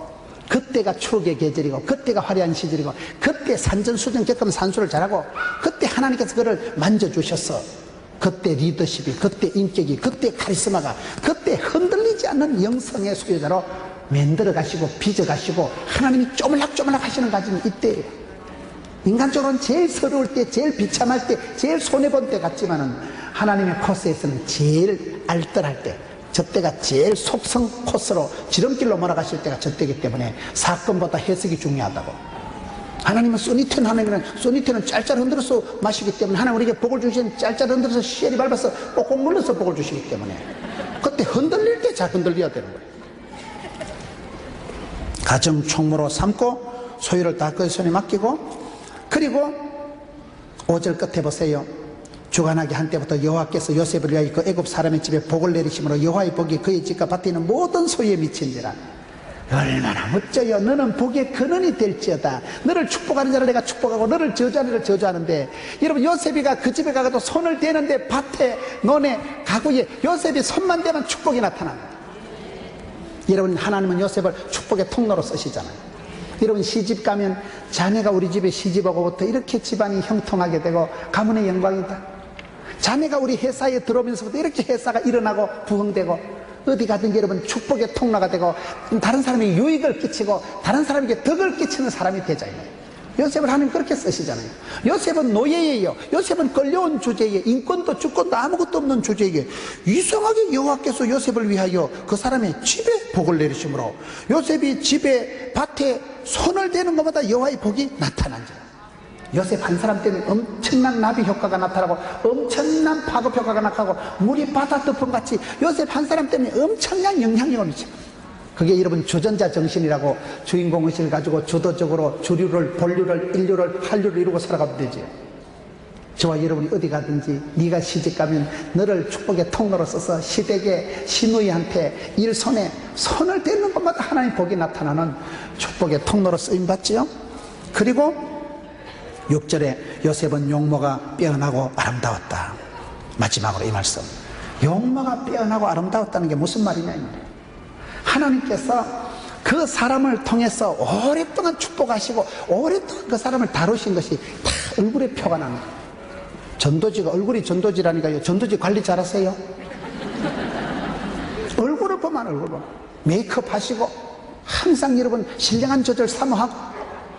그때가 추억의 계절이고 그때가 화려한 시절이고 그때 산전수전 겪으면 산수를 잘하고 그때 하나님께서 그를 만져주셔서 그때 리더십이, 그때 인격이, 그때 카리스마가, 그때 흔들리지 않는 영성의 소유자로 만들어 가시고 빚어 가시고 하나님이 쪼물락쪼물락 하시는 과정이 이때예요. 인간적으로는 제일 서러울 때, 제일 비참할 때, 제일 손해본 때 같지만은 하나님의 코스에서는 제일 알뜰할 때, 저 때가 제일 속성 코스로 지름길로 몰아가실 때가 저 때이기 때문에 사건보다 해석이 중요하다고. 하나님은 소니텐, 하나님은 소니텐은 짤짤 흔들어서 마시기 때문에 하나님 우리에게 복을 주시는 짤짤 흔들어서 시엘이 밟아서 꼭꼭 눌러서 복을 주시기 때문에 그때 흔들릴 때 잘 흔들려야 되는 거예요. 가정 총무로 삼고 소유를 다 그 손에 맡기고, 그리고 5절 끝에 보세요. 주간하게 한 때부터 여호와께서 요셉을 위하여 그 애굽 사람의 집에 복을 내리심으로 여호와의 복이 그의 집과 밭에 있는 모든 소유에 미친지라. 얼마나 멋져요. 너는 복의 근원이 될지어다. 너를 축복하는 자를 내가 축복하고 너를 저주하는 자를 저주하는데, 여러분 요셉이가 그 집에 가도 손을 대는데 밭에 논에 가구에 요셉이 손만 대면 축복이 나타납니다. 여러분 하나님은 요셉을 축복의 통로로 쓰시잖아요. 여러분 시집 가면 자네가 우리 집에 시집오고부터 이렇게 집안이 형통하게 되고 가문의 영광이다. 자네가 우리 회사에 들어오면서부터 이렇게 회사가 일어나고 부흥되고, 어디 가든지 여러분 축복의 통로가 되고 다른 사람에게 유익을 끼치고 다른 사람에게 덕을 끼치는 사람이 되잖아요. 요셉을 하나님 그렇게 쓰시잖아요. 요셉은 노예예요. 요셉은 끌려온 주제에 인권도 주권도 아무것도 없는 주제에 이상하게 여호와께서 요셉을 위하여 그 사람의 집에 복을 내리심으로 요셉이 집에 밭에 손을 대는 것마다 여호와의 복이 나타난지라. 요셉 한 사람 때문에 엄청난 나비 효과가 나타나고 엄청난 파급 효과가 나타나고 물이 바다 덮음같이 요셉 한 사람 때문에 엄청난 영향력을 미칩니다. 그게 여러분 주전자 정신이라고, 주인공의식을 가지고 주도적으로 주류를 본류를 인류를 한류를 이루고 살아가면 되죠. 저와 여러분이 어디 가든지 네가 시집가면 너를 축복의 통로로 써서 시댁의 시누이한테 일손에 손을 대는 것마다 하나님의 복이 나타나는 축복의 통로로 쓰임받지요. 그리고 6절에 요셉은 용모가 빼어나고 아름다웠다. 마지막으로 이 말씀, 용모가 빼어나고 아름다웠다는 게 무슨 말이냐. 하나님께서 그 사람을 통해서 오랫동안 축복하시고 오랫동안 그 사람을 다루신 것이 다 얼굴에 표가 납니다. 전도지가 얼굴이 전도지라니까요. 전도지 관리 잘하세요? 얼굴을 보면 얼굴 보면 메이크업 하시고 항상 여러분 신령한 조절 사모하고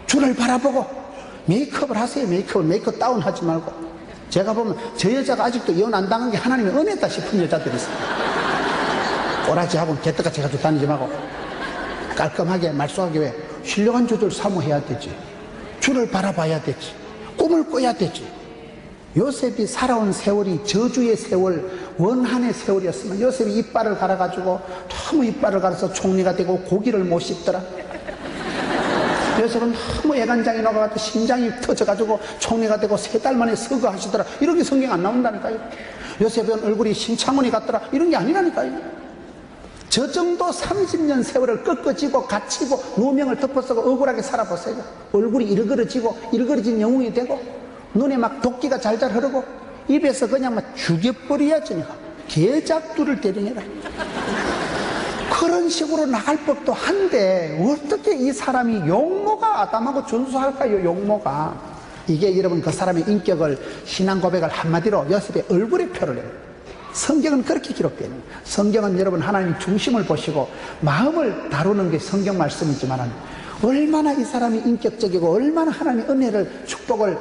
주를 바라보고 메이크업을 하세요. 메이크업 다운하지 말고. 제가 보면 저 여자가 아직도 이혼 안 당한 게 하나님의 은혜다 싶은 여자들이 있어요. 꼬라지하고 개떡같이 가지고 다니지 말고 깔끔하게 말소하기 위해 신령한 조절 사모해야 되지. 주를 바라봐야 되지. 꿈을 꿔야 되지. 요셉이 살아온 세월이 저주의 세월, 원한의 세월이었으면 요셉이 이빨을 갈아가지고 너무 이빨을 갈아서 총리가 되고 고기를 못 씹더라. 요셉은 너무 애간장이 녹아가지고 심장이 터져가지고 총리가 되고 3달 만에 서거하시더라. 이런 게 성경 안 나온다니까요. 요셉은 얼굴이 신창원이 같더라. 이런 게 아니라니까요. 저 정도 30년 세월을 꺾어지고 갇히고 누명을 덮어쓰고 억울하게 살아보세요. 얼굴이 일그러지고 일그러진 영웅이 되고 눈에 막 도끼가 잘잘 흐르고 입에서 그냥 막 죽여버려야지. 개잡두를 때리니라. 그런 식으로 나갈 법도 한데 어떻게 이 사람이 용모가 아담하고 준수할까요? 용모가. 이게 여러분 그 사람의 인격을, 신앙 고백을 한마디로 요셉의 얼굴에 표를 해요. 성경은 그렇게 기록되어 있는 거예요. 성경은 여러분 하나님의 중심을 보시고 마음을 다루는 게 성경 말씀이지만 얼마나 이 사람이 인격적이고 얼마나 하나님의 은혜를, 축복을,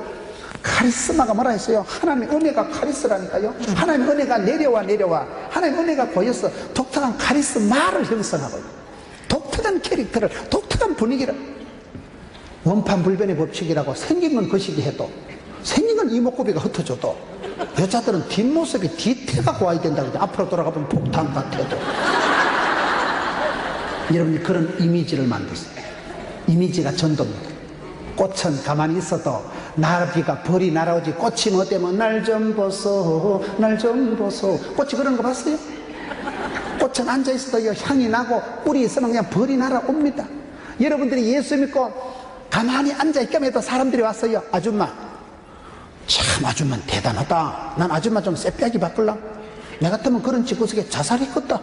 카리스마가 뭐라 했어요? 하나님의 은혜가 카리스라니까요. 하나님의 은혜가 내려와 하나님의 은혜가 보여서 독특한 카리스마를 형성하고 독특한 캐릭터를, 독특한 분위기를. 원판불변의 법칙이라고 생긴 건 거시기 해도, 생긴 건 이목구비가 흩어져도 여자들은 뒷모습이 뒤태가 고와야 된다고. 앞으로 돌아가면 폭탄 같아도. 여러분이 그런 이미지를 만드세요. 이미지가 전도입니다. 꽃은 가만히 있어도 나비가 벌이 날아오지, 꽃이 뭐 되면 날 좀 보소 날 좀 보소. 꽃이 그런 거 봤어요? 꽃은 앉아있어도 향이 나고 꿀이 있으면 그냥 벌이 날아옵니다. 여러분들이 예수 믿고 가만히 앉아있기만 해도 사람들이 왔어요. 아줌마, 참 아줌마는 대단하다. 난 아줌마 좀 쌔빼기 바꿀라. 내 같으면 그런 집구석에 자살했겠다.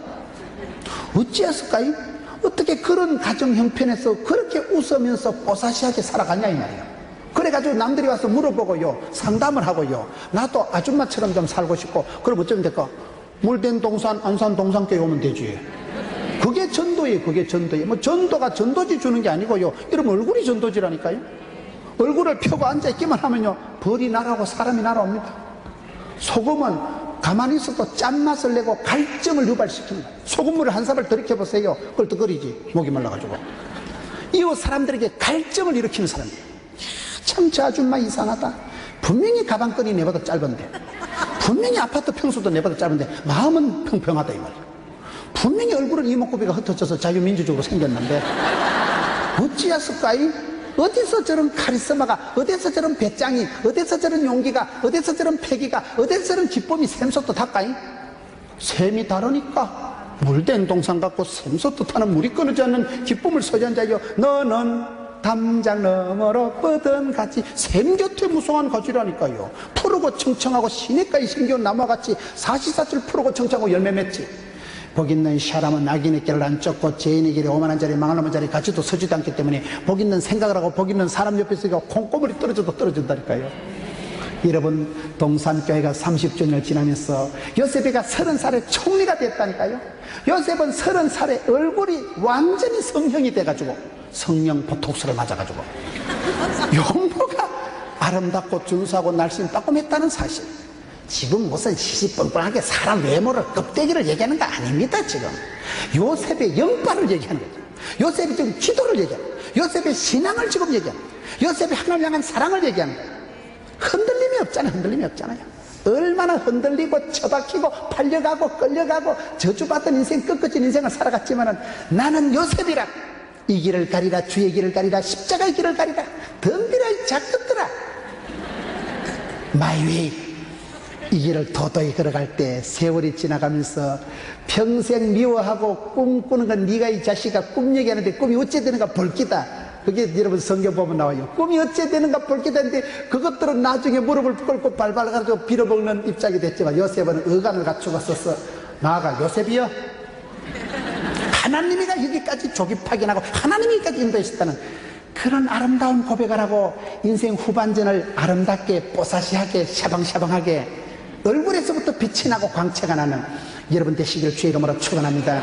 어찌했을까요? 어떻게 그런 가정 형편에서 그렇게 웃으면서 뽀사시하게 살아가냐 이 말이에요. 그래가지고 남들이 와서 물어보고요, 상담을 하고요, 나도 아줌마처럼 좀 살고 싶고. 그럼 어쩌면 될까? 물된 동산 안산 동산교회 오면 되지. 그게 전도예요. 그게 전도예요. 뭐 전도가 전도지 주는 게 아니고요, 여러분 얼굴이 전도지라니까요. 얼굴을 펴고 앉아있기만 하면요 벌이 날아오고 사람이 날아옵니다. 소금은 가만히 있어도 짠맛을 내고 갈증을 유발시킵니다. 소금물을 한 사발 들이켜보세요. 껄떡거리지. 목이 말라가지고. 이웃 사람들에게 갈증을 일으키는 사람이에요. 참 저 아줌마 이상하다. 분명히 가방끈이 내보다 짧은데, 분명히 아파트 평수도 내보다 짧은데 마음은 평평하다 이 말이에요. 분명히 얼굴은 이목구비가 흩어져서 자유민주적으로 생겼는데 어찌했을까이? 어디서 저런 카리스마가, 어디서 저런 배짱이, 어디서 저런 용기가, 어디서 저런 패기가, 어디서 저런 기쁨이 샘솟듯 할까이? 샘이 다르니까 물된 동상 같고 샘솟듯 하는 물이 끊어지 않는 기쁨을 소유한 자여, 너는 담장 너머로 뻗은같이 샘 곁에 무성한 가지라니까요. 푸르고 청청하고 시냇가에 생겨온 나무같이 사시사철 푸르고 청청하고 열매 맺지. 복 있는 사람은 악인의 길을 안 쫓고 죄인의 길에 오만한 자리 망할 놈의 자리 같이도 서지도 않기 때문에 복 있는 생각을 하고 복 있는 사람 옆에 있으니까 콩고물이 떨어져도 떨어진다니까요. 여러분, 동산교회가 30주년을 지나면서 요셉이가 30살에 총리가 됐다니까요. 요셉은 30살에 얼굴이 완전히 성형이 돼가지고 성령 보톡스를 맞아가지고 용모가 아름답고 준수하고 날씬 따끔했다는 사실. 지금 무슨 시시뻔뻔하게 사람 외모를 껍데기를 얘기하는 거 아닙니다. 지금 요셉의 영빨을 얘기하는 거죠. 요셉이 지금 기도를 얘기하는 거예요. 요셉의 신앙을 지금 얘기하는 거예요. 요셉이 하나님을 향한 사랑을 얘기하는 거예요. 흔들림이 없잖아요. 흔들림이 없잖아요. 얼마나 흔들리고 처박히고 팔려가고 끌려가고 저주받던 인생, 꺾어진 인생을 살아갔지만은 나는 요셉이라. 이 길을 가리라, 주의 길을 가리라, 십자가의 길을 가리라, 덤비라 이 작것들아. My way. 이 길을 도도히 걸어갈 때 세월이 지나가면서 평생 미워하고 꿈꾸는 건 네가 이 자식아 꿈 얘기하는데 꿈이 어째 되는가 볼기다. 그게 여러분 성경 보면 나와요. 꿈이 어째 되는가 볼기다인데 그것들은 나중에 무릎을 꿇고 발발가지고 빌어먹는 입장이 됐지만 요셉은 어간을 갖추고 썼어. 나아가 요셉이여, 하나님이가 여기까지 조기파견하고 하나님이 여기까지 인도하셨다는 그런 아름다운 고백을 하고 인생 후반전을 아름답게 뽀사시하게 샤방샤방하게 얼굴에서부터 빛이 나고 광채가 나는 여러분 되시기를 주의 이름으로 축원합니다.